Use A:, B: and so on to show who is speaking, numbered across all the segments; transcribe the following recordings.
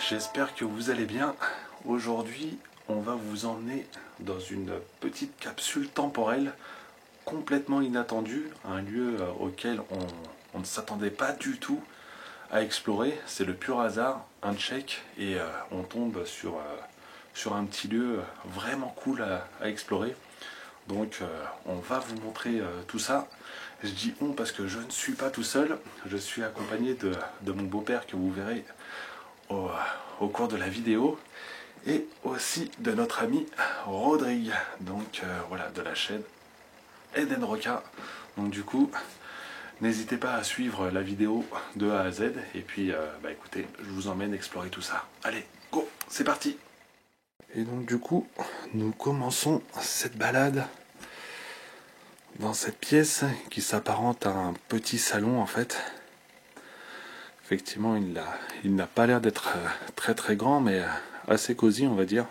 A: j'espère que vous allez bien. Aujourd'hui, on va vous emmener dans une petite capsule temporelle complètement inattendue, un lieu auquel on ne s'attendait pas du tout à explorer. C'est le pur hasard, un check, et on tombe sur un petit lieu vraiment cool à explorer. Donc on va vous montrer tout ça. Je dis on parce que je ne suis pas tout seul, je suis accompagné de mon beau-père que vous verrez au cours de la vidéo, et aussi de notre ami Rodrigue, donc voilà, de la chaîne Eden Roca. Donc du coup, n'hésitez pas à suivre la vidéo de A à Z, et puis écoutez, je vous emmène explorer tout ça. Allez, go, c'est parti. Et donc du coup, nous commençons cette balade dans cette pièce qui s'apparente à un petit salon en fait. Effectivement, il n'a pas l'air d'être très très grand, mais assez cosy on va dire,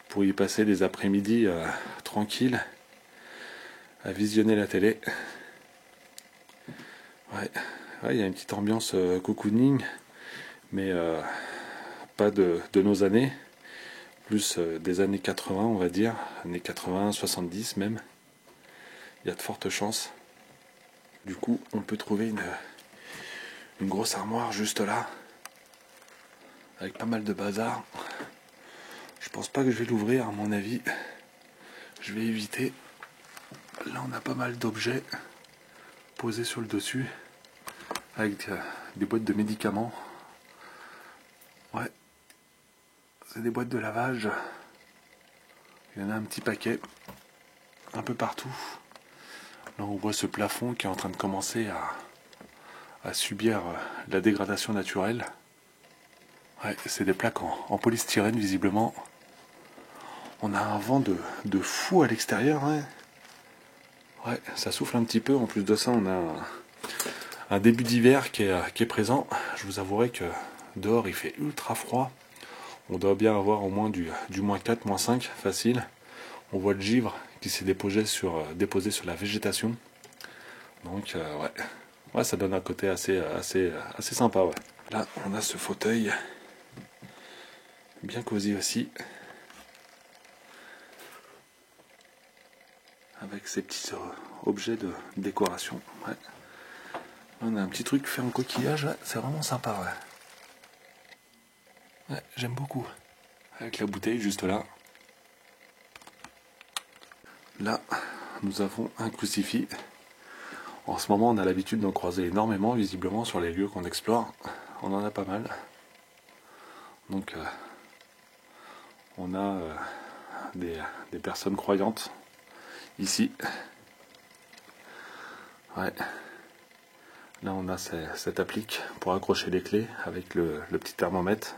A: pour y passer des après-midi tranquilles, à visionner la télé. Ouais, il y a une petite ambiance cocooning, mais pas de nos années, plus des années 80 on va dire, années 80, 70 même. Il y a de fortes chances. Du coup, on peut trouver une grosse armoire juste là, avec pas mal de bazar. Je pense pas que je vais l'ouvrir, à mon avis. Je vais éviter. Là, on a pas mal d'objets posés sur le dessus, avec des boîtes de médicaments. Ouais, c'est des boîtes de lavage. Il y en a un petit paquet, un peu partout. Là, on voit ce plafond qui est en train de commencer à subir la dégradation naturelle. Ouais, c'est des plaques en polystyrène, visiblement. On a un vent de fou à l'extérieur. Hein. Ouais, ça souffle un petit peu. En plus de ça, on a un début d'hiver qui est présent. Je vous avouerai que dehors, il fait ultra froid. On doit bien avoir au moins du moins 4, moins 5, facile. On voit le givre qui s'est déposé sur la végétation. Donc, ouais, ça donne un côté assez sympa. Ouais. Là, on a ce fauteuil bien cosy aussi, avec ces petits objets de décoration. Ouais. On a un petit truc fait en coquillage, ouais, c'est vraiment sympa. Ouais, j'aime beaucoup. Avec la bouteille juste là. Là, nous avons un crucifix. En ce moment, on a l'habitude d'en croiser énormément, visiblement, sur les lieux qu'on explore. On en a pas mal. Donc, on a des personnes croyantes ici. Ouais. Là, on a cette applique pour accrocher les clés avec le petit thermomètre.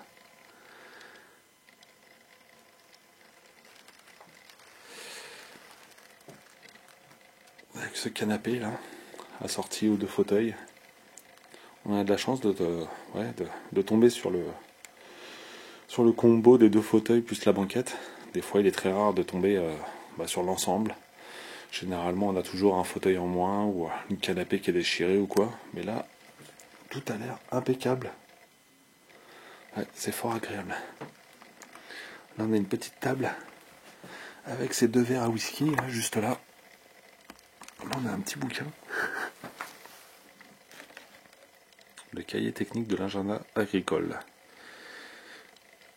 A: Avec ce canapé là, assorti aux deux fauteuils. On a de la chance de tomber sur le combo des deux fauteuils plus la banquette. Des fois, il est très rare de tomber sur l'ensemble. Généralement, on a toujours un fauteuil en moins ou une canapé qui est déchirée ou quoi. Mais là, tout a l'air impeccable. Ouais, c'est fort agréable. Là, on a une petite table avec ces deux verres à whisky, là, juste là. Là, on a un petit bouquin. Le cahier technique de l'ingénieur agricole.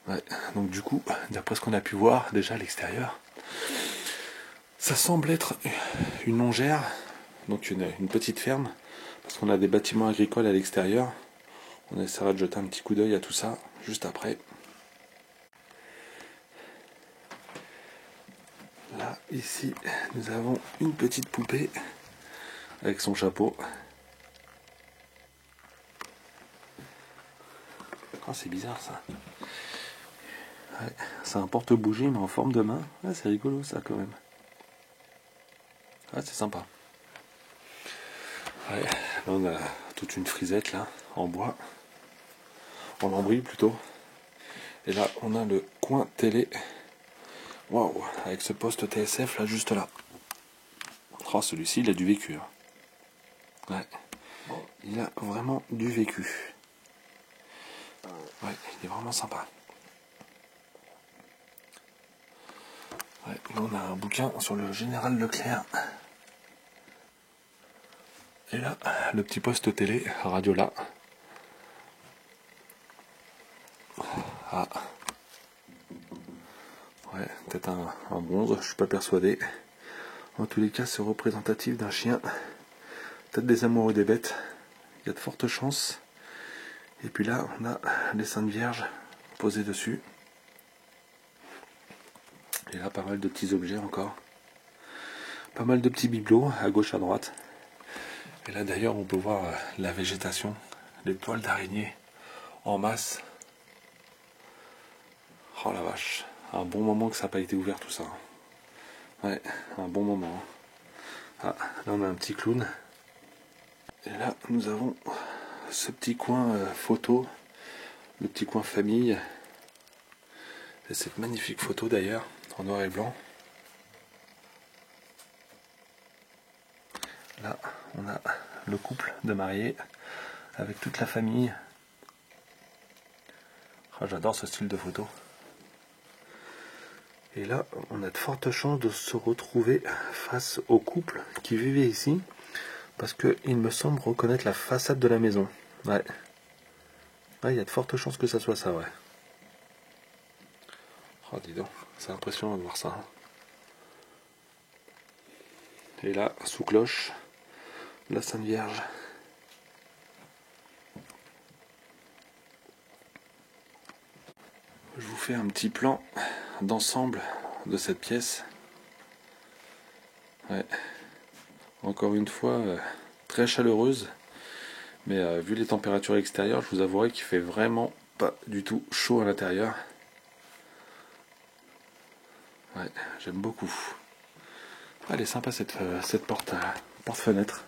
A: Ouais, donc du coup, d'après ce qu'on a pu voir déjà à l'extérieur, ça semble être une longère, donc une petite ferme, parce qu'on a des bâtiments agricoles à l'extérieur. On essaiera de jeter un petit coup d'œil à tout ça juste après. Là, ici, nous avons une petite poupée avec son chapeau. Oh, c'est bizarre ça. Ouais, c'est un porte-bougie mais en forme de main. Ouais, c'est rigolo ça quand même. Ouais, c'est sympa. Ouais, là on a toute une frisette là, en bois. En lambris plutôt. Et là on a le coin télé. Waouh, avec ce poste TSF là juste là. Oh, celui-ci il a du vécu. Hein. Ouais. Il a vraiment du vécu. Ouais, il est vraiment sympa. Ouais, là on a un bouquin sur le général Leclerc. Et là, le petit poste télé, radio là. Ah. Ouais, peut-être un bronze, je suis pas persuadé. En tous les cas, c'est représentatif d'un chien. Peut-être des amoureux des bêtes. Il y a de fortes chances. Et puis là, on a les Saintes Vierges posées dessus. Et là, pas mal de petits objets encore. Pas mal de petits bibelots à gauche, à droite. Et là, d'ailleurs, on peut voir la végétation, les poils d'araignée en masse. Oh la vache, un bon moment que ça n'a pas été ouvert tout ça. Ouais, un bon moment. Ah, là on a un petit clown. Et là, nous avons ce petit coin photo, le petit coin famille. Et cette magnifique photo d'ailleurs, en noir et blanc. Là, on a le couple de mariés avec toute la famille. Oh, j'adore ce style de photo. Et là, on a de fortes chances de se retrouver face au couple qui vivait ici. Parce qu'il me semble reconnaître la façade de la maison. Ouais. Ouais, il y a de fortes chances que ça soit ça, ouais. Oh, dis donc, c'est impressionnant de voir ça. Hein. Et là, sous cloche, la Sainte Vierge. Je vous fais un petit plan d'ensemble de cette pièce. Ouais. Encore une fois, très chaleureuse. Mais vu les températures extérieures, je vous avouerai qu'il fait vraiment pas du tout chaud à l'intérieur. Ouais, j'aime beaucoup. Elle est sympa cette porte-fenêtre.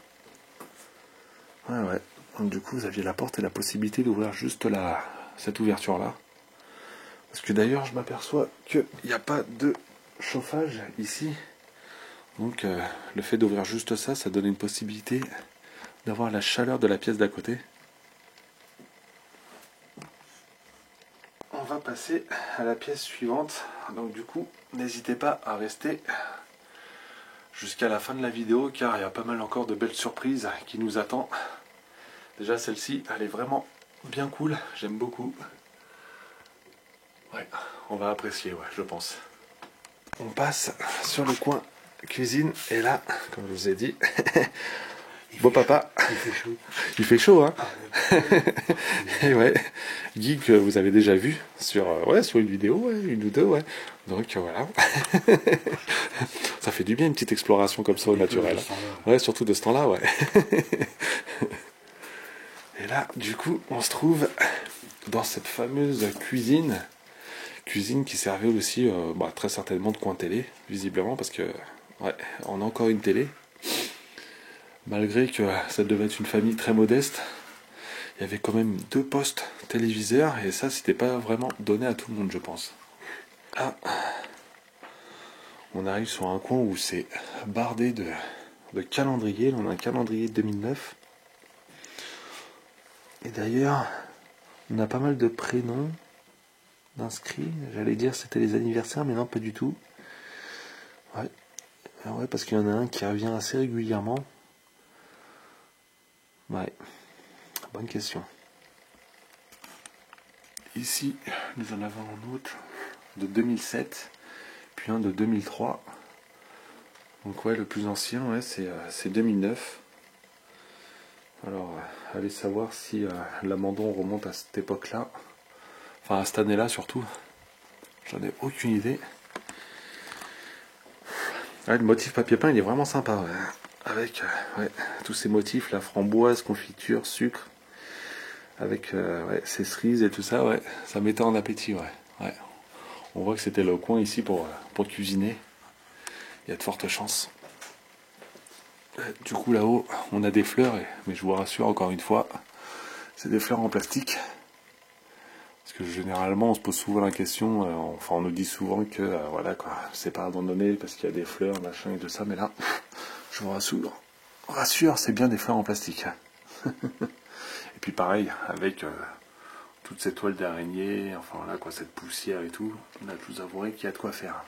A: Ouais, ouais. Donc, du coup, vous aviez la porte et la possibilité d'ouvrir juste cette ouverture-là. Parce que d'ailleurs, je m'aperçois qu'il n'y a pas de chauffage ici. Donc, le fait d'ouvrir juste ça, ça donne une possibilité d'avoir la chaleur de la pièce d'à côté. On va passer à la pièce suivante. Donc, du coup, n'hésitez pas à rester jusqu'à la fin de la vidéo car il y a pas mal encore de belles surprises qui nous attendent. Déjà celle-ci, elle est vraiment bien cool, j'aime beaucoup. Ouais, on va apprécier, ouais, je pense. On passe sur le coin cuisine et là, comme je vous ai dit, beau papa.
B: Il fait chaud.
A: Il fait chaud, hein.
B: Ah,
A: Et ouais, Guy que vous avez déjà vu sur une vidéo, ouais, une ou deux, ouais. Donc voilà. Ça fait du bien une petite exploration comme ça au naturel. Ouais, surtout de ce temps-là, ouais. Et là, du coup, on se trouve dans cette fameuse cuisine. Cuisine qui servait aussi très certainement de coin télé, visiblement, parce que ouais, on a encore une télé. Malgré que ça devait être une famille très modeste, il y avait quand même 2 postes téléviseurs et ça c'était pas vraiment donné à tout le monde, je pense. Ah, on arrive sur un coin où c'est bardé de calendriers. Là on a un calendrier de 2009. Et d'ailleurs, on a pas mal de prénoms d'inscrits. J'allais dire c'était les anniversaires, mais non, pas du tout. Ouais, ouais, parce qu'il y en a un qui revient assez régulièrement. Ouais, bonne question. Ici, nous en avons un autre de 2007, puis un de 2003. Donc ouais, le plus ancien, ouais, c'est 2009. Alors, allez savoir si l'abandon remonte à cette époque-là. Enfin, à cette année-là surtout. J'en ai aucune idée. Ouais, le motif papier peint, il est vraiment sympa. Ouais. Avec tous ces motifs, la framboise, confiture, sucre. Avec ces cerises et tout ça, ouais, ça mettait en appétit, ouais. Ouais. On voit que c'était le coin ici pour cuisiner. Il y a de fortes chances. Du coup là-haut, on a des fleurs, mais je vous rassure encore une fois, c'est des fleurs en plastique. Parce que généralement, on se pose souvent la question, on nous dit souvent que voilà quoi, c'est pas abandonné parce qu'il y a des fleurs, machin et tout ça, mais là, je vous rassure, c'est bien des fleurs en plastique. Et puis pareil, avec toutes ces toiles d'araignée, enfin là quoi, cette poussière et tout, là je vous avouerai qu'il y a de quoi faire.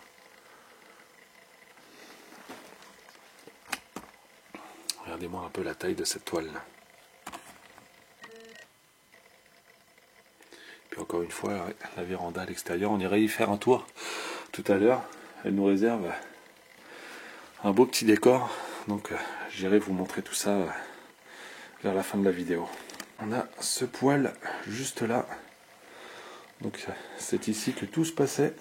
A: Regardez-moi un peu la taille de cette toile là. Puis encore une fois, la véranda à l'extérieur, on irait y faire un tour tout à l'heure. Elle nous réserve un beau petit décor, donc j'irai vous montrer tout ça vers la fin de la vidéo. On a ce poêle juste là, donc c'est ici que tout se passait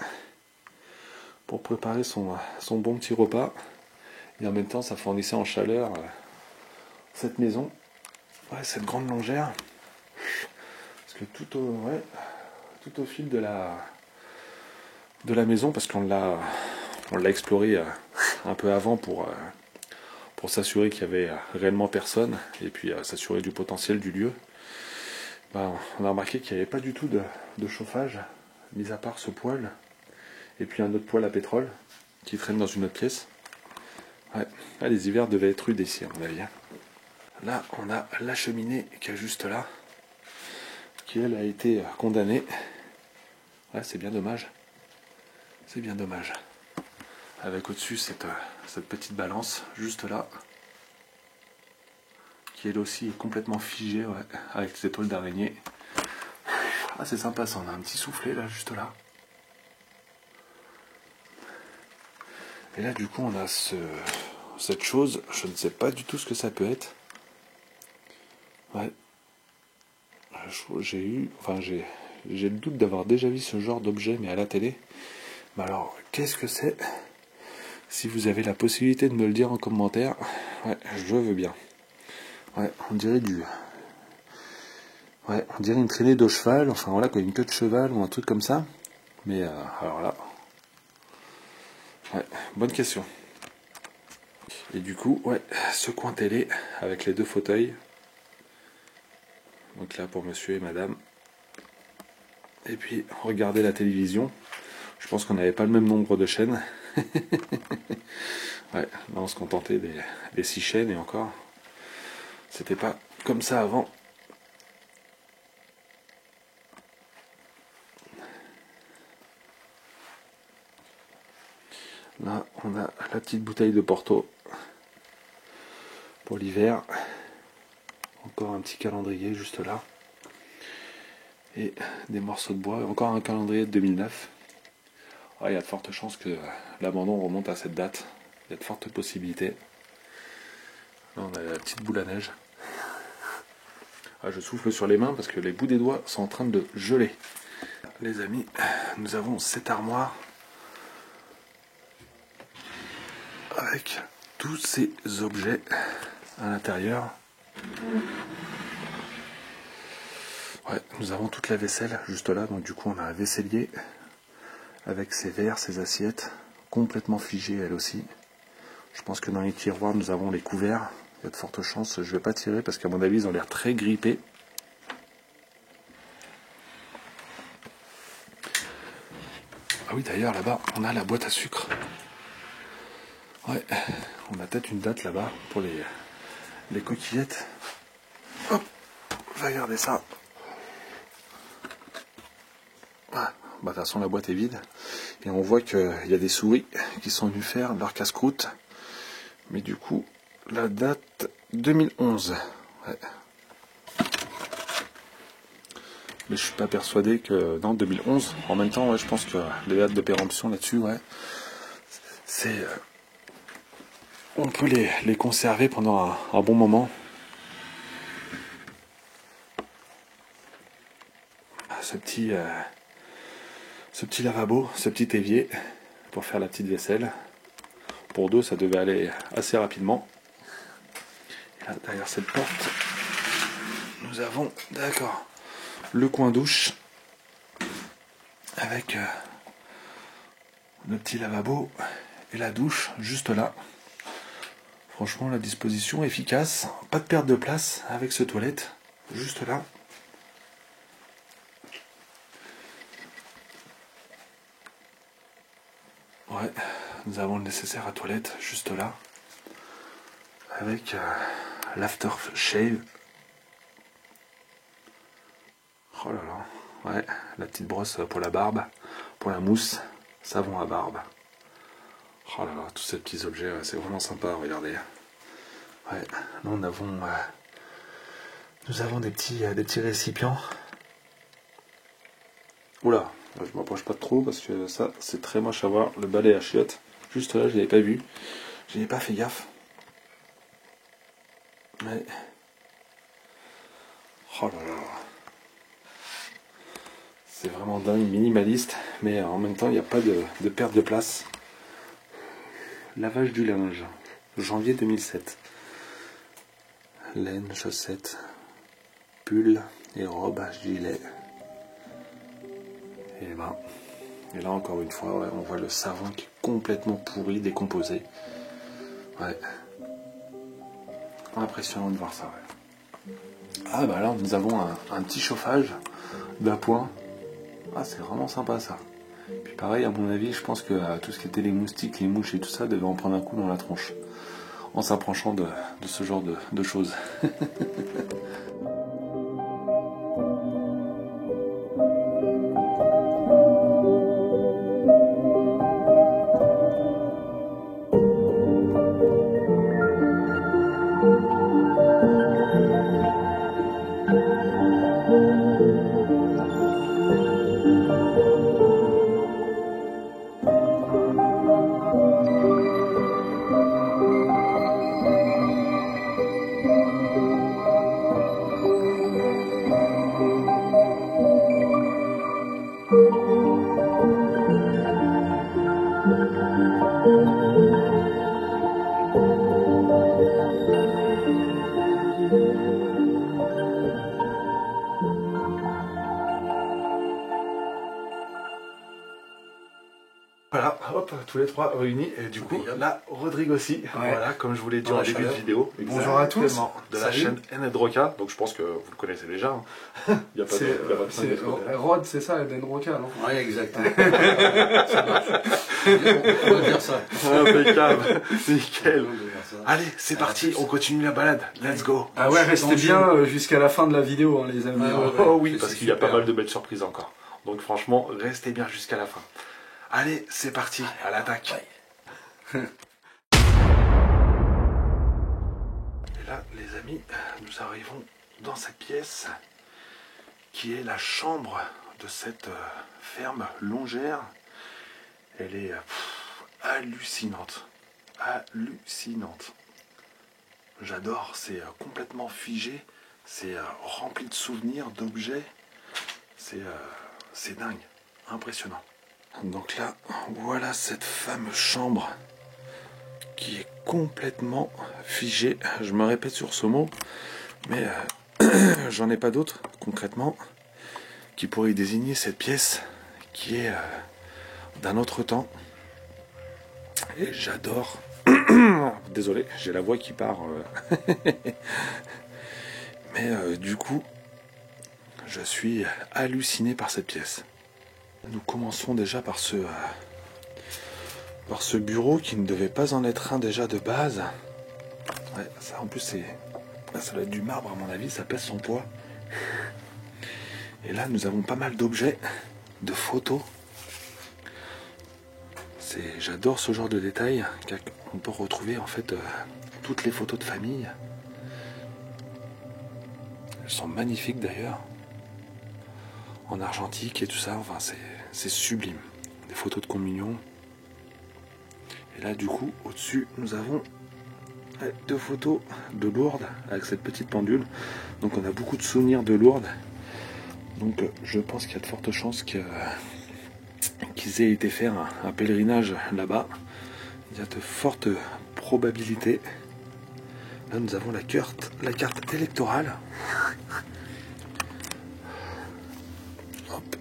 A: pour préparer son bon petit repas, et en même temps ça fournissait en chaleur cette maison, cette grande longère, parce que tout au fil de la maison, parce qu'on l'a exploré un peu avant pour s'assurer qu'il y avait réellement personne, et puis s'assurer du potentiel du lieu. On a remarqué qu'il n'y avait pas du tout de chauffage, mis à part ce poêle, et puis un autre poêle à pétrole qui traîne dans une autre pièce. Les hivers devaient être rudes ici à mon avis. Là on a la cheminée qui est juste là, qui elle a été condamnée. C'est bien dommage. C'est bien dommage. Avec au-dessus cette petite balance juste là, qui elle aussi est complètement figée, avec ces toiles d'araignée. C'est sympa ça, on a un petit soufflet là, juste là. Et là du coup on a cette chose, je ne sais pas du tout ce que ça peut être. J'ai le doute d'avoir déjà vu ce genre d'objet, mais à la télé. Mais alors, qu'est-ce que c'est? Si vous avez la possibilité de me le dire en commentaire, je veux bien. On dirait on dirait une traînée de cheval, enfin voilà, une queue de cheval ou un truc comme ça. Mais alors là, bonne question. Et du coup, ce coin télé avec les deux fauteuils. Donc là pour monsieur et madame. Et puis regardez la télévision. Je pense qu'on n'avait pas le même nombre de chaînes. Là on se contentait des 6 chaînes, et encore, c'était pas comme ça avant. Là on a la petite bouteille de Porto pour l'hiver. Encore un petit calendrier juste là. Et des morceaux de bois. Encore un calendrier de 2009. Il y a de fortes chances que l'abandon remonte à cette date. Il y a de fortes possibilités. Là on a la petite boule à neige. Je souffle sur les mains parce que les bouts des doigts sont en train de geler. Les amis, nous avons cette armoire avec tous ces objets à l'intérieur. Nous avons toute la vaisselle juste là, donc du coup on a un vaisselier avec ses verres, ses assiettes, complètement figées elles aussi. Je pense que dans les tiroirs nous avons les couverts. Il y a de fortes chances, je ne vais pas tirer parce qu'à mon avis ils ont l'air très grippés. Ah oui, d'ailleurs là-bas on a la boîte à sucre. On a peut-être une date là-bas pour les coquillettes. Hop, regardez ça. De toute façon la boîte est vide. Et on voit qu'il y a des souris qui sont venues faire leur casse-croûte. Mais du coup, la date 2011. Mais je suis pas persuadé que dans 2011. En même temps, je pense que les dates de péremption là-dessus, c'est on peut les conserver pendant un bon moment. Ce petit lavabo, ce petit évier pour faire la petite vaisselle. Pour deux, ça devait aller assez rapidement. Et là, derrière cette porte, nous avons, le coin douche avec le petit lavabo et la douche juste là. Franchement, la disposition efficace, pas de perte de place avec ce toilette juste là. Nous avons le nécessaire à toilette juste là avec l'aftershave. Oh là là, Ouais, la petite brosse pour la barbe, pour la mousse, savon à barbe. Oh là là, tous ces petits objets, ouais, c'est vraiment sympa, regardez. Ouais, là nous avons des petits récipients. Oula, je m'approche pas trop parce que ça, c'est très moche à voir, le balai à chiottes. Juste là, je l'avais pas vu, je n'ai pas fait gaffe. Ouais. Oh là là. C'est vraiment dingue, minimaliste, mais en même temps, il n'y a pas de perte de place. Lavage du linge, janvier 2007. Laine, chaussettes, pull et robe, gilet. Et là encore une fois, ouais, on voit le savon qui est complètement pourri, décomposé. Ouais. Impressionnant de voir ça. Ouais. Ah bah là, nous avons un petit chauffage d'appoint. Ah, c'est vraiment sympa ça. Puis pareil, à mon avis, je pense que tout ce qui était les moustiques, les mouches et tout ça devait en prendre un coup dans la tronche. En s'approchant de ce genre de choses. Voilà, hop, tous les trois réunis. Et du coup, là, Rodrigue aussi. Ouais. Voilà, comme je vous l'ai dit en début de vidéo.
B: Bonjour à tous.
A: De la chaîne Enedroca. Donc je pense que vous le connaissez déjà. Hein. Il n'y a pas de
B: Rod, c'est ça, Enedroca, non?
C: Oui, exactement. Ça marche. On va dire ça.
A: Impeccable. Nickel. Allez, c'est parti. On continue la balade. Let's go.
B: Ah ouais, restez bien jusqu'à la fin de la vidéo, hein, les amis.
A: Oh oui, parce qu'il y a pas mal de belles surprises encore. Donc franchement, restez bien jusqu'à la fin. Allez, c'est parti, à l'attaque. Et là, les amis, nous arrivons dans cette pièce qui est la chambre de cette ferme longère. Elle est hallucinante. Hallucinante. J'adore, c'est complètement figé, c'est rempli de souvenirs, d'objets. C'est dingue, impressionnant. Donc là, voilà cette fameuse chambre qui est complètement figée. Je me répète sur ce mot, mais j'en ai pas d'autre concrètement qui pourrait désigner cette pièce qui est d'un autre temps. Et j'adore. Désolé, j'ai la voix qui part. Mais du coup, je suis halluciné par cette pièce. Nous commençons déjà par ce bureau qui ne devait pas en être un déjà de base. Ouais, ça en plus ça doit être du marbre à mon avis, ça pèse son poids. Et là nous avons pas mal d'objets, de photos. J'adore ce genre de détails, car on peut retrouver en fait toutes les photos de famille. Elles sont magnifiques d'ailleurs. En argentique et tout ça, enfin c'est sublime. Des photos de communion. Et là du coup, au-dessus, nous avons deux photos de Lourdes avec cette petite pendule. Donc on a beaucoup de souvenirs de Lourdes. Donc je pense qu'il y a de fortes chances qu'ils aient été faire un pèlerinage là-bas. Il y a de fortes probabilités. Là nous avons la carte électorale. Hop.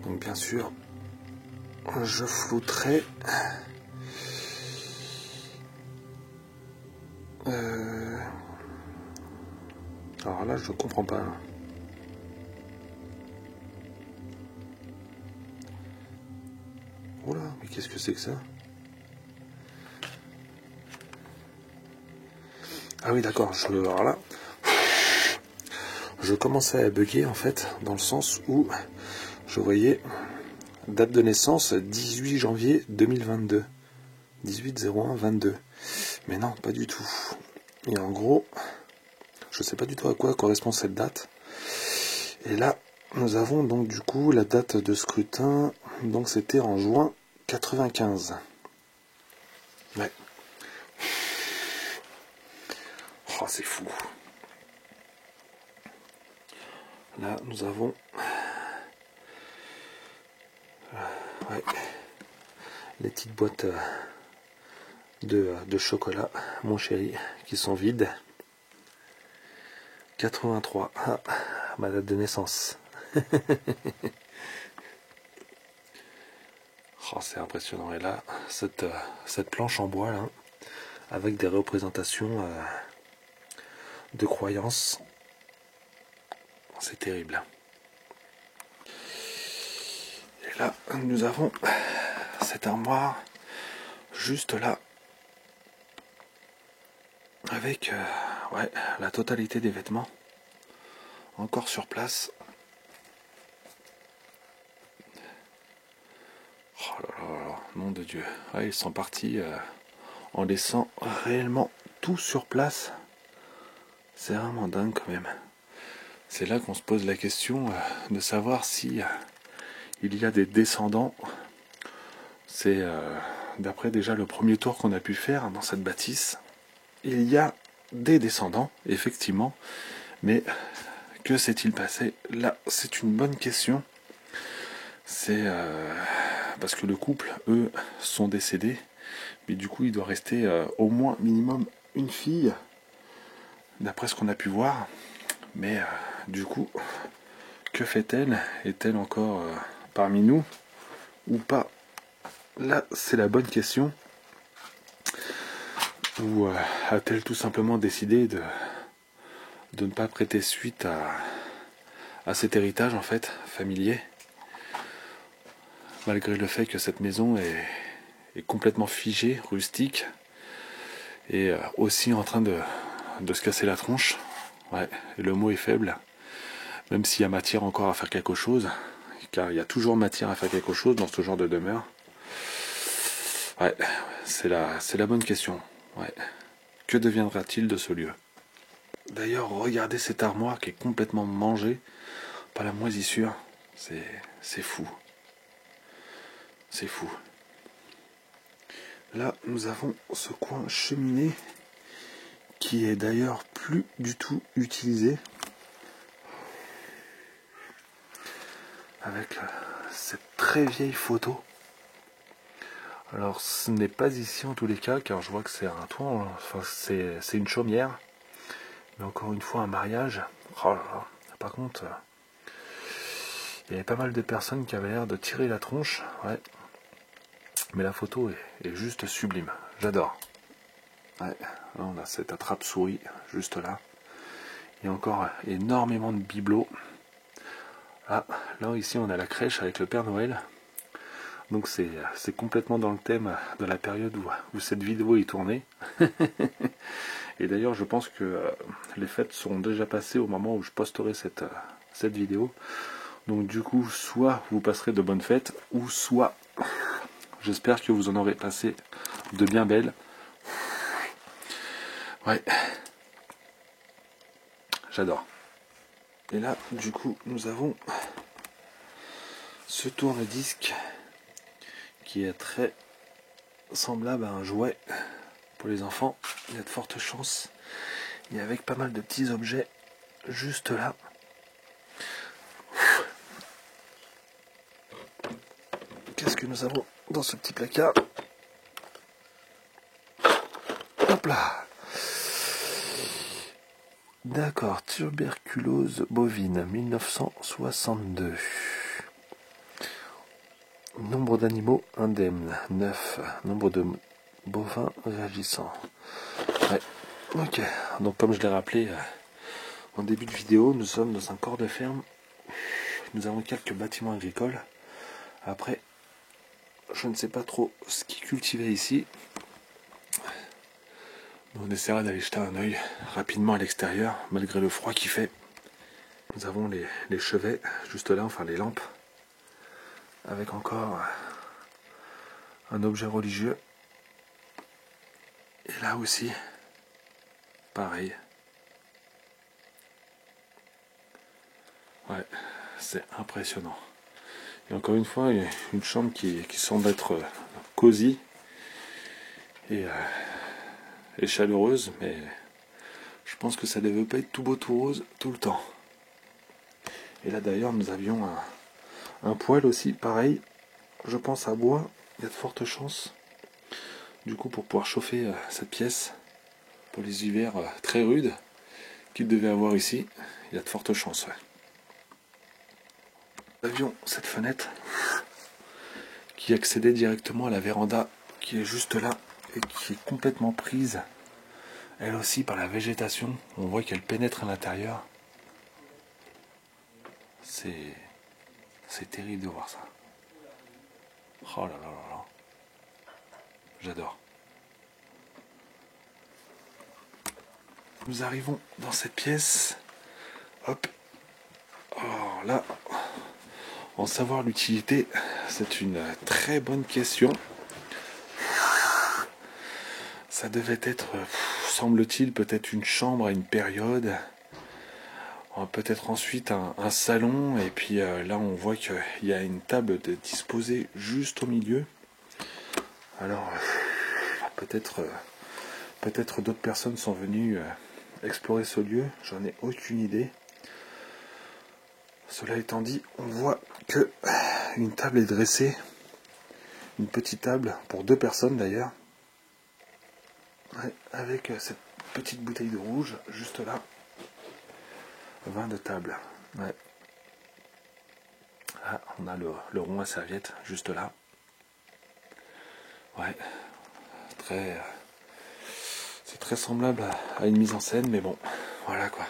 A: Donc bien sûr, je flouterai. Alors là, je comprends pas. Là. Oula, mais qu'est-ce que c'est que ça? Ah oui, d'accord. Alors là, je commençais à bugger en fait, dans le sens où je voyais date de naissance 18 janvier 2022. 18-01-22. Mais non, pas du tout. Et en gros, je sais pas du tout à quoi correspond cette date. Et là, nous avons donc du coup la date de scrutin. Donc c'était en juin 95. Ouais. Oh, c'est fou. Là, nous avons ouais, les petites boîtes de chocolat, mon chéri, qui sont vides. 83, ah, ma date de naissance. Oh, c'est impressionnant. Et là, cette planche en bois, là, avec des représentations de croyances, c'est terrible. Et là, nous avons cette armoire juste là, avec ouais, la totalité des vêtements encore sur place. Oh là là là, nom de Dieu. Ouais, ils sont partis en laissant réellement tout sur place. C'est vraiment dingue quand même. C'est là qu'on se pose la question de savoir si il y a des descendants. C'est d'après déjà le premier tour qu'on a pu faire dans cette bâtisse. Il y a des descendants, effectivement, mais que s'est-il passé? Là, c'est une bonne question. C'est parce que le couple, eux, sont décédés, mais du coup, il doit rester au moins minimum une fille, d'après ce qu'on a pu voir. Mais du coup, que fait-elle? Est-elle encore parmi nous ou pas? Là, c'est la bonne question. Ou a-t-elle tout simplement décidé de ne pas prêter suite à cet héritage en fait familier, malgré le fait que cette maison est complètement figée, rustique, et aussi en train de se casser la tronche. Ouais, et le mot est faible, même s'il y a matière encore à faire quelque chose, car il y a toujours matière à faire quelque chose dans ce genre de demeure. Ouais, c'est la bonne question. Ouais. Que deviendra-t-il de ce lieu? D'ailleurs, regardez cette armoire qui est complètement mangée par la moisissure. C'est fou. C'est fou. Là, nous avons ce coin cheminée qui est d'ailleurs plus du tout utilisé. Avec cette très vieille photo. Alors, ce n'est pas ici en tous les cas, car je vois que c'est un toit, enfin c'est une chaumière. Mais encore une fois, un mariage. Oh là là. Par contre, il y avait pas mal de personnes qui avaient l'air de tirer la tronche. Ouais. Mais la photo est juste sublime. J'adore. Ouais. Là, on a cette attrape-souris juste là. Il y a encore énormément de bibelots. Ah, là ici on a la crèche avec le Père Noël. Donc c'est complètement dans le thème de la période où cette vidéo est tournée. Et d'ailleurs je pense que les fêtes seront déjà passées au moment où je posterai cette vidéo. Donc du coup soit vous passerez de bonnes fêtes, ou soit j'espère que vous en aurez passé de bien belles. Ouais. J'adore. Et là du coup nous avons ce tourne-disque qui est très semblable à un jouet pour les enfants. Il y a de fortes chances. Et avec pas mal de petits objets juste là. Qu'est-ce que nous avons dans ce petit placard? Hop là. D'accord, tuberculose bovine, 1962. Nombre d'animaux indemnes, 9. Nombre de bovins réagissants. Ouais, ok. Donc comme je l'ai rappelé en début de vidéo, nous sommes dans un corps de ferme. Nous avons quelques bâtiments agricoles. Après, je ne sais pas trop ce qui est cultivé ici. On essaiera d'aller jeter un œil rapidement à l'extérieur, malgré le froid qu'il fait. nous avons les chevets juste là, enfin les lampes, avec encore un objet religieux. Et là aussi, pareil. Ouais, c'est impressionnant. Et encore une fois, il y a une chambre qui semble être cosy et chaleureuse, mais je pense que ça ne devait pas être tout beau tout rose tout le temps. Et là d'ailleurs, nous avions un poêle aussi, pareil, je pense à bois, il y a de fortes chances. Du coup, pour pouvoir chauffer cette pièce, pour les hivers très rudes qu'il devait avoir ici, il y a de fortes chances. Ouais. Nous avions cette fenêtre qui accédait directement à la véranda qui est juste là et qui est complètement prise, elle aussi, par la végétation. On voit qu'elle pénètre à l'intérieur. C'est terrible de voir ça. Oh là là là là. J'adore. Nous arrivons dans cette pièce. Hop. Oh là. En savoir l'utilité, c'est une très bonne question. Ça devait être, semble-t-il, peut-être une chambre à une période. Peut-être ensuite un salon. Et puis là, on voit qu'il y a une table disposée juste au milieu. Alors, peut-être d'autres personnes sont venues explorer ce lieu. J'en ai aucune idée. Cela étant dit, on voit que une table est dressée. Une petite table pour 2 personnes d'ailleurs. Ouais, avec cette petite bouteille de rouge juste là. Vin de table. Ouais. Ah, on a le rond à serviette juste là. Ouais. C'est très semblable à une mise en scène, mais bon, voilà quoi.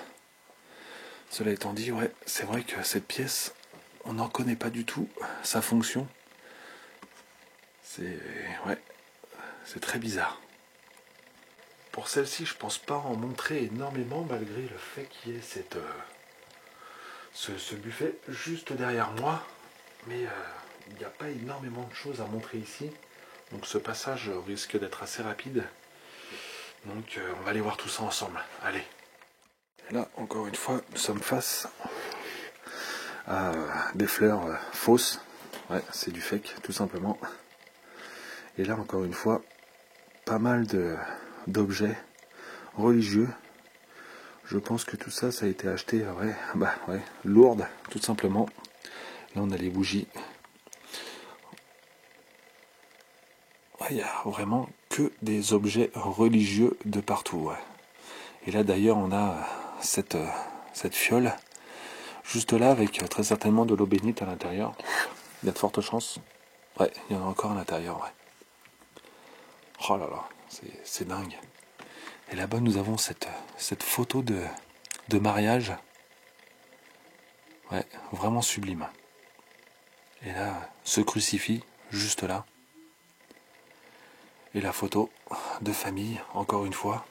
A: Cela étant dit, ouais, c'est vrai que cette pièce, on n'en connaît pas du tout sa fonction. C'est très bizarre. Pour celle-ci, je pense pas en montrer énormément malgré le fait qu'il y ait ce buffet juste derrière moi. Mais il n'y a pas énormément de choses à montrer ici. Donc ce passage risque d'être assez rapide. Donc on va aller voir tout ça ensemble. Allez. Et là, encore une fois, nous sommes face à des fleurs fausses. Ouais, c'est du fake, tout simplement. Et là, encore une fois, pas mal d'objets religieux. Je pense que tout ça, ça a été acheté, Lourdes, tout simplement. Là, on a les bougies. Il n'y a vraiment que des objets religieux de partout. Ouais. Et là, d'ailleurs, on a cette fiole juste là avec très certainement de l'eau bénite à l'intérieur. Il y a de fortes chances. Ouais, il y en a encore à l'intérieur. Ouais. Oh là là, c'est dingue. Et là-bas, nous avons cette photo de mariage. Ouais, vraiment sublime. Et là, ce crucifix, juste là. Et la photo de famille, encore une fois.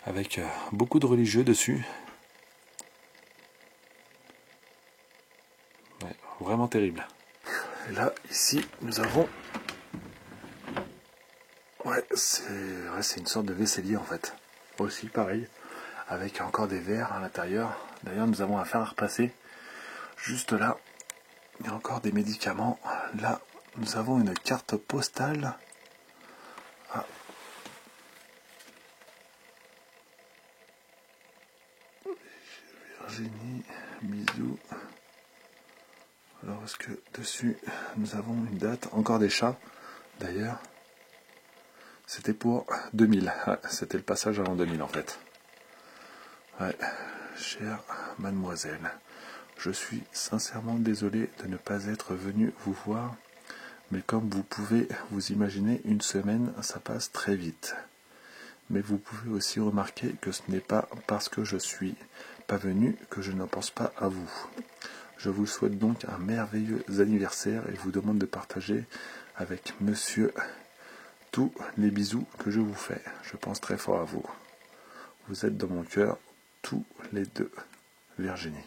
A: Avec beaucoup de religieux dessus. Ouais, vraiment terrible. Et là, ici, nous avons... c'est une sorte de vaisselier en fait. Aussi pareil, avec encore des verres à l'intérieur. D'ailleurs, nous avons un fer à repasser. Juste là, il y a encore des médicaments. Là, nous avons une carte postale. Ah. Virginie, bisous. Alors, est-ce que dessus, nous avons une date? Encore des chats, d'ailleurs. C'était pour 2000. Ouais, c'était le passage avant 2000 en fait. Ouais, chère mademoiselle, je suis sincèrement désolé de ne pas être venu vous voir, mais comme vous pouvez vous imaginer, une semaine, ça passe très vite. Mais vous pouvez aussi remarquer que ce n'est pas parce que je suis pas venu que je ne pense pas à vous. Je vous souhaite donc un merveilleux anniversaire et vous demande de partager avec monsieur tous les bisous que je vous fais. Je pense très fort à vous. Vous êtes dans mon cœur, tous les deux. Virginie.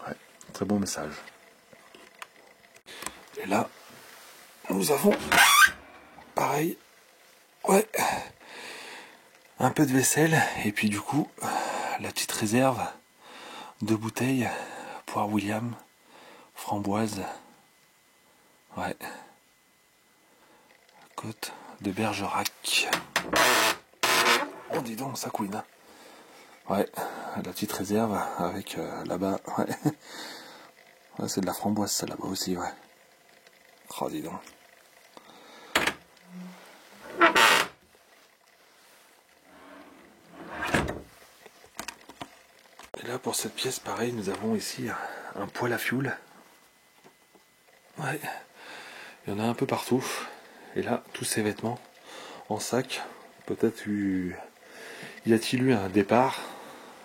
A: Ouais, très bon message. Et là, nous avons, pareil, ouais, un peu de vaisselle, et puis du coup, la petite réserve de bouteilles, poire William, framboise, ouais, côte de Bergerac. Oh, dis donc, ça couine. Ouais, la petite réserve avec là-bas, ouais. Ouais, c'est de la framboise, ça là-bas aussi, ouais. Oh, dis donc. Et là, pour cette pièce, pareil, nous avons ici un poêle à fioul. Ouais, il y en a un peu partout. Et là, tous ces vêtements en sac. Peut-être y a-t-il eu un départ,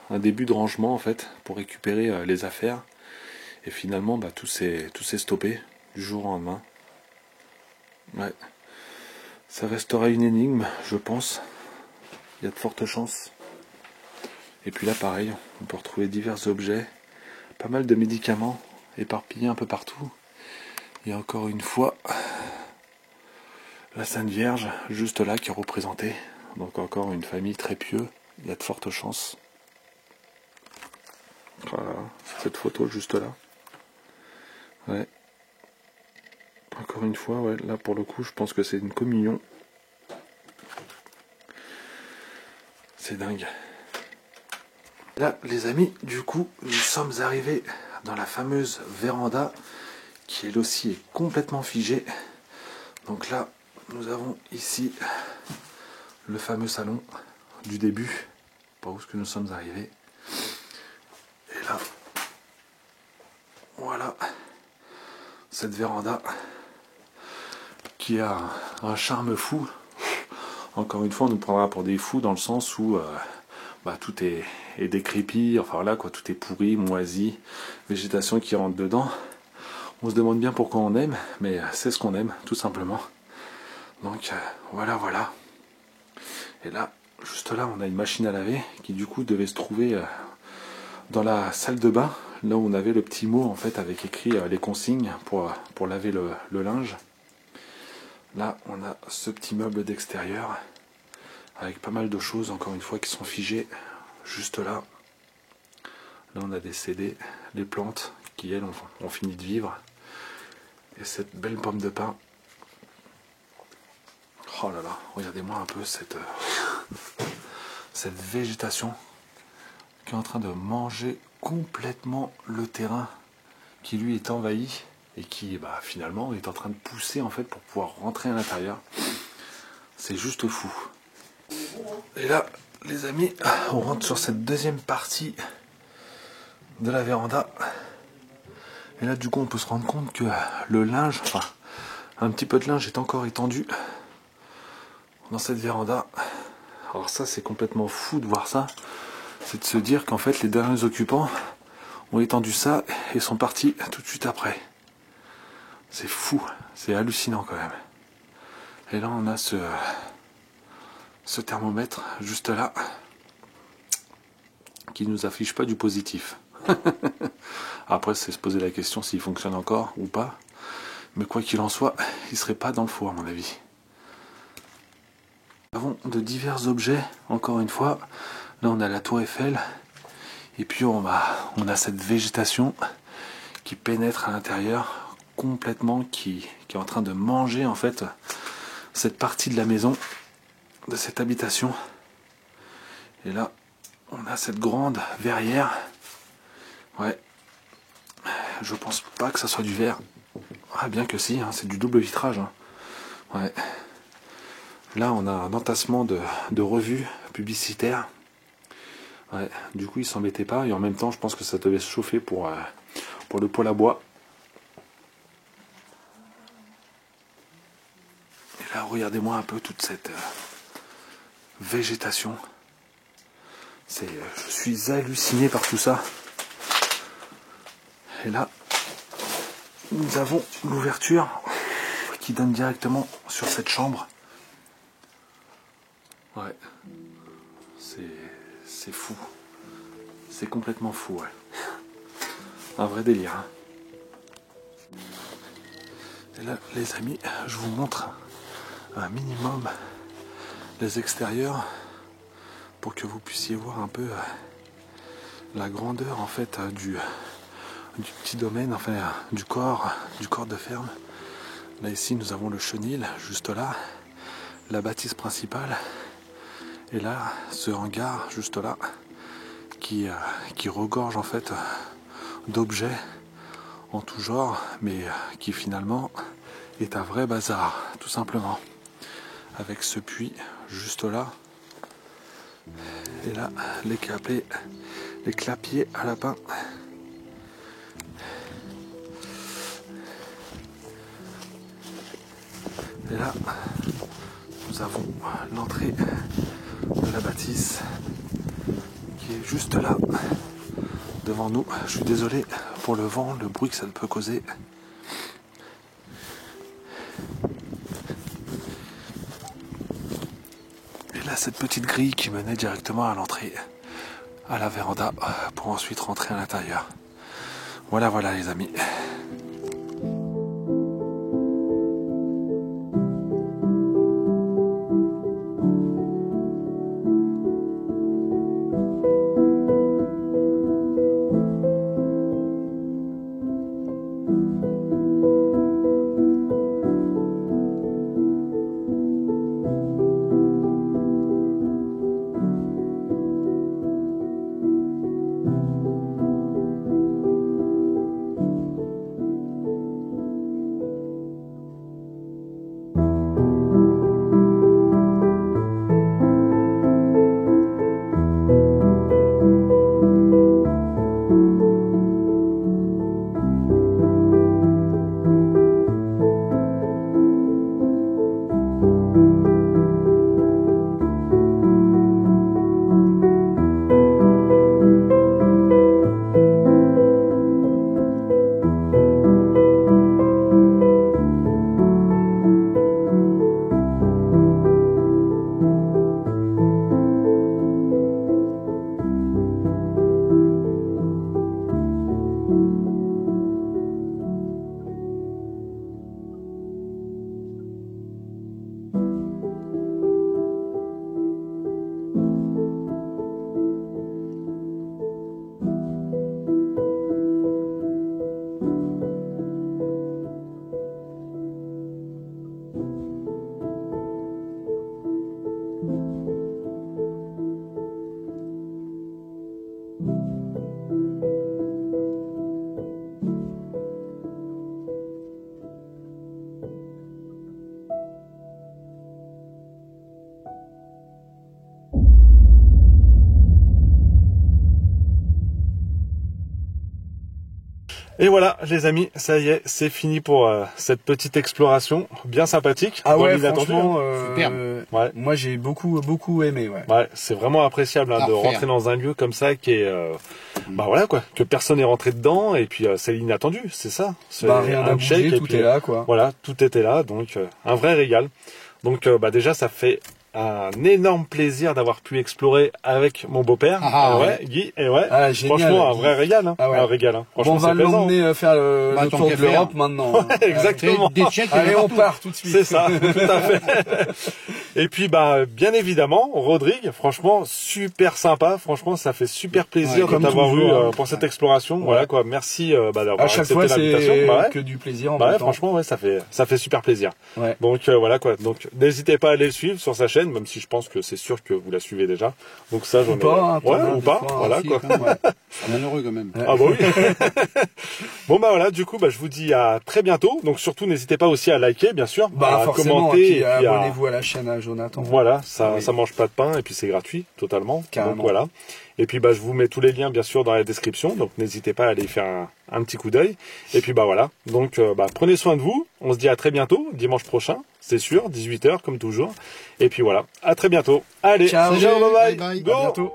A: un début de rangement en fait, pour récupérer les affaires. Et finalement, bah, tout s'est stoppé du jour au lendemain. Ouais. Ça restera une énigme, je pense. Il y a de fortes chances. Et puis là, pareil, on peut retrouver divers objets, pas mal de médicaments éparpillés un peu partout. Et encore une fois, la Sainte Vierge, juste là, qui est représentée. Donc encore une famille très pieuse. Il y a de fortes chances. Voilà, cette photo juste là. Ouais. Encore une fois, ouais, là pour le coup, je pense que c'est une communion. C'est dingue. Là, les amis, du coup, nous sommes arrivés dans la fameuse véranda qui elle aussi est complètement figée. Donc là, nous avons ici le fameux salon du début, par où est-ce que nous sommes arrivés. Et là, voilà, cette véranda qui a un charme fou. Encore une fois, on nous prendra pour des fous dans le sens où tout est décrépit, enfin voilà quoi, tout est pourri, moisi, végétation qui rentre dedans. On se demande bien pourquoi on aime, mais c'est ce qu'on aime, tout simplement. Donc voilà. Et là, juste là, on a une machine à laver qui du coup devait se trouver dans la salle de bain, là où on avait le petit mot en fait avec écrit les consignes pour laver le linge. Là, on a ce petit meuble d'extérieur avec pas mal de choses, encore une fois, qui sont figées juste là. Là, on a des CD, les plantes qui, elles, ont fini de vivre. Et cette belle pomme de pin. Oh là là, regardez-moi un peu cette végétation qui est en train de manger complètement le terrain qui, lui, est envahi et qui, finalement, est en train de pousser, en fait, pour pouvoir rentrer à l'intérieur. C'est juste fou. Et là, les amis, on rentre sur cette deuxième partie de la véranda. Et là, du coup, on peut se rendre compte que le linge, enfin, un petit peu de linge est encore étendu dans cette véranda. Alors ça, c'est complètement fou de voir ça. C'est de se dire qu'en fait, les derniers occupants ont étendu ça et sont partis tout de suite après. C'est fou, c'est hallucinant quand même. Et là, on a ce thermomètre juste là qui nous affiche pas du positif. Après, c'est se poser la question s'il fonctionne encore ou pas. Mais quoi qu'il en soit, il serait pas dans le faux à mon avis. Nous avons de divers objets, encore une fois. Là, on a la tour Eiffel. Et puis, on a cette végétation qui pénètre à l'intérieur complètement, qui est en train de manger en fait cette partie de la maison, de cette habitation. Et là, on a cette grande verrière. Ouais. Je pense pas que ça soit du verre. Ah, bien que si, hein, c'est du double vitrage. Hein. Ouais. Là, on a un entassement de revues publicitaires. Ouais. Du coup, ils s'embêtaient pas. Et en même temps, je pense que ça devait se chauffer pour le poêle à bois. Et là, regardez-moi un peu toute cette végétation. Je suis halluciné par tout ça. Et là, nous avons l'ouverture qui donne directement sur cette chambre. Ouais, c'est fou. C'est complètement fou, ouais. Un vrai délire. Hein. Et là, les amis, je vous montre un minimum les extérieurs pour que vous puissiez voir un peu la grandeur en fait du petit domaine, enfin du corps de ferme. Là ici nous avons le chenil juste là, la bâtisse principale et là ce hangar juste là qui regorge en fait d'objets en tout genre, mais qui finalement est un vrai bazar tout simplement, avec ce puits juste là et là les clapiers à lapin. Et là, nous avons l'entrée de la bâtisse qui est juste là, devant nous. Je suis désolé pour le vent, le bruit que ça peut causer. Et là, cette petite grille qui menait directement à l'entrée, à la véranda, pour ensuite rentrer à l'intérieur. Voilà, voilà les amis. Et voilà les amis, ça y est, c'est fini pour cette petite exploration bien sympathique.
B: Ah ouais, franchement,
A: ouais.
B: Moi j'ai beaucoup aimé. Ouais,
A: ouais, c'est vraiment appréciable de rentrer dans un lieu comme ça qui est, bah voilà quoi, que personne n'est rentré dedans et puis c'est inattendu, c'est ça.
B: Bah rien à bouger, tout est là quoi.
A: Voilà, tout était là, donc un vrai régal. Donc bah déjà ça fait un énorme plaisir d'avoir pu explorer avec mon beau-père, ouais, Guy, et ouais, génial, franchement un vrai régal, hein, un régal. Hein.
B: Bon, on va l'emmener faire le tour de l'Europe maintenant.
A: Ouais, exactement.
B: Allez, on part tout de suite.
A: C'est ça, tout à fait. Et puis bah bien évidemment, Rodrigue, franchement super sympa, franchement ça fait super plaisir de t'avoir eu pour cette exploration. Voilà quoi, merci d'avoir accepté l'invitation.
B: C'est que du plaisir en même temps.
A: Franchement ouais, ça fait super plaisir. Donc voilà quoi, donc n'hésitez pas à aller le suivre sur sa chaîne. Même si je pense que c'est sûr que vous la suivez déjà. Donc ça, j'en ai... ou pas, voilà quoi.
C: C'est malheureux quand même.
A: Ah bah oui. Bon bah voilà, du coup, bah, je vous dis à très bientôt. Donc surtout, n'hésitez pas aussi à liker, bien sûr,
B: à commenter,
A: et
B: puis abonnez-vous à la chaîne à Jonathan.
A: Voilà, ça mange pas de pain et puis c'est gratuit, totalement.
B: Carrément.
A: Donc voilà. Et puis bah je vous mets tous les liens bien sûr dans la description, donc n'hésitez pas à aller faire un petit coup d'œil. Et puis bah voilà, donc prenez soin de vous, on se dit à très bientôt, dimanche prochain, c'est sûr, 18 h comme toujours. Et puis voilà, à très bientôt. Allez,
B: ciao,
A: bye bye,
C: bye,
A: go.
B: À bientôt.